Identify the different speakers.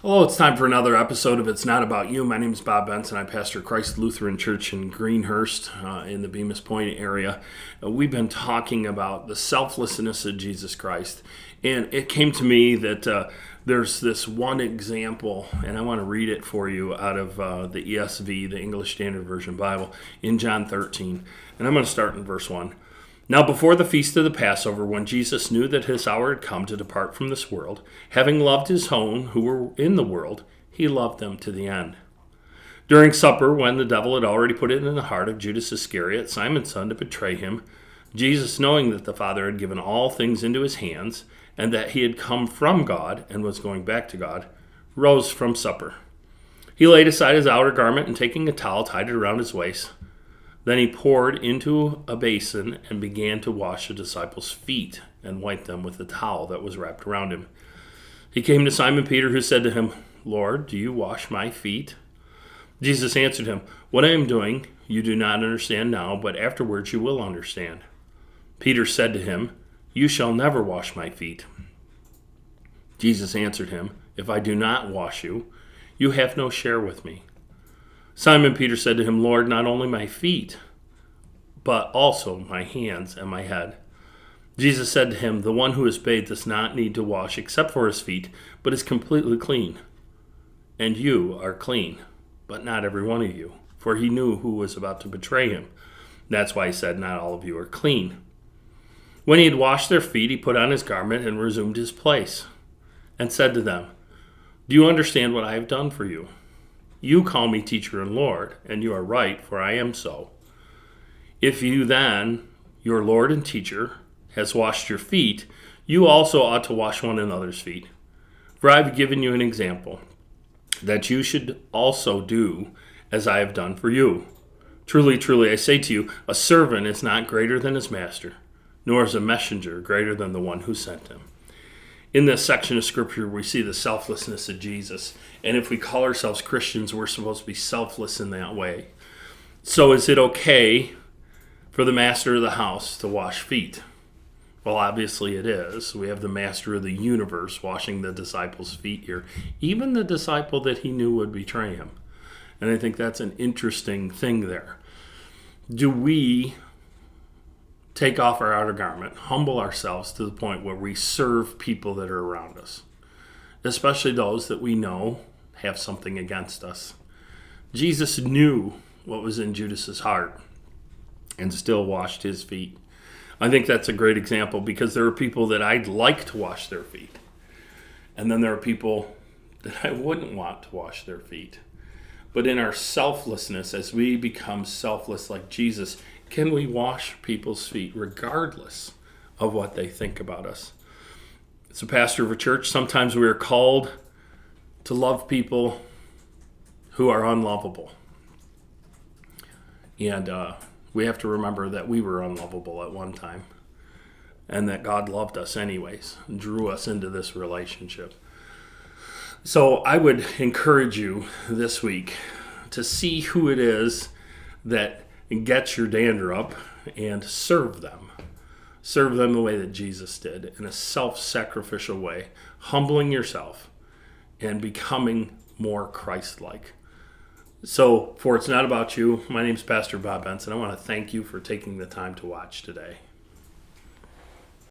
Speaker 1: Hello, it's time for another episode of It's Not About You. My name is Bob Benson. I pastor Christ Lutheran Church in Greenhurst in the Bemis Point area. We've been talking about the selflessness of Jesus Christ. And it came to me that there's this one example, and I want to read it for you out of the ESV, the English Standard Version Bible, in John 13. And I'm going to start in verse 1. Now before the feast of the Passover, when Jesus knew that his hour had come to depart from this world, having loved his own who were in the world, he loved them to the end. During supper, when the devil had already put it in the heart of Judas Iscariot, Simon's son, to betray him, Jesus, knowing that the Father had given all things into his hands, and that he had come from God and was going back to God, rose from supper. He laid aside his outer garment, and taking a towel, tied it around his waist. Then he poured into a basin and began to wash the disciples' feet and wipe them with the towel that was wrapped around him. He came to Simon Peter, who said to him, "Lord, do you wash my feet?" Jesus answered him, "What I am doing you do not understand now, but afterwards you will understand." Peter said to him, "You shall never wash my feet." Jesus answered him, "If I do not wash you, you have no share with me." Simon Peter said to him, "Lord, not only my feet, but also my hands and my head." Jesus said to him, "The one who is bathed does not need to wash except for his feet, but is completely clean. And you are clean, but not every one of you." For he knew who was about to betray him. That's why he said, "Not all of you are clean." When he had washed their feet, he put on his garment and resumed his place, and said to them, "Do you understand what I have done for you? You call me teacher and Lord, and you are right, for I am so. If you then, your Lord and teacher, has washed your feet, you also ought to wash one another's feet. For I have given you an example, that you should also do as I have done for you. Truly, truly, I say to you, a servant is not greater than his master, nor is a messenger greater than the one who sent him." In this section of Scripture, we see the selflessness of Jesus. And if we call ourselves Christians, we're supposed to be selfless in that way. So is it okay for the master of the house to wash feet? Well, obviously it is. We have the master of the universe washing the disciples' feet here. Even the disciple that he knew would betray him. And I think that's an interesting thing there. Do we take off our outer garment, humble ourselves to the point where we serve people that are around us, especially those that we know have something against us? Jesus knew what was in Judas's heart and still washed his feet. I think that's a great example, because there are people that I'd like to wash their feet, and then there are people that I wouldn't want to wash their feet. But in our selflessness, as we become selfless like Jesus, can we wash people's feet regardless of what they think about us? As a pastor of a church, sometimes we are called to love people who are unlovable. And we have to remember that we were unlovable at one time, and that God loved us anyways and drew us into this relationship. So I would encourage you this week to see who it is that gets your dander up and serve them. Serve them the way that Jesus did, in a self-sacrificial way, humbling yourself and becoming more Christ-like. So, for It's Not About You, my name is Pastor Bob Benson. I want to thank you for taking the time to watch today.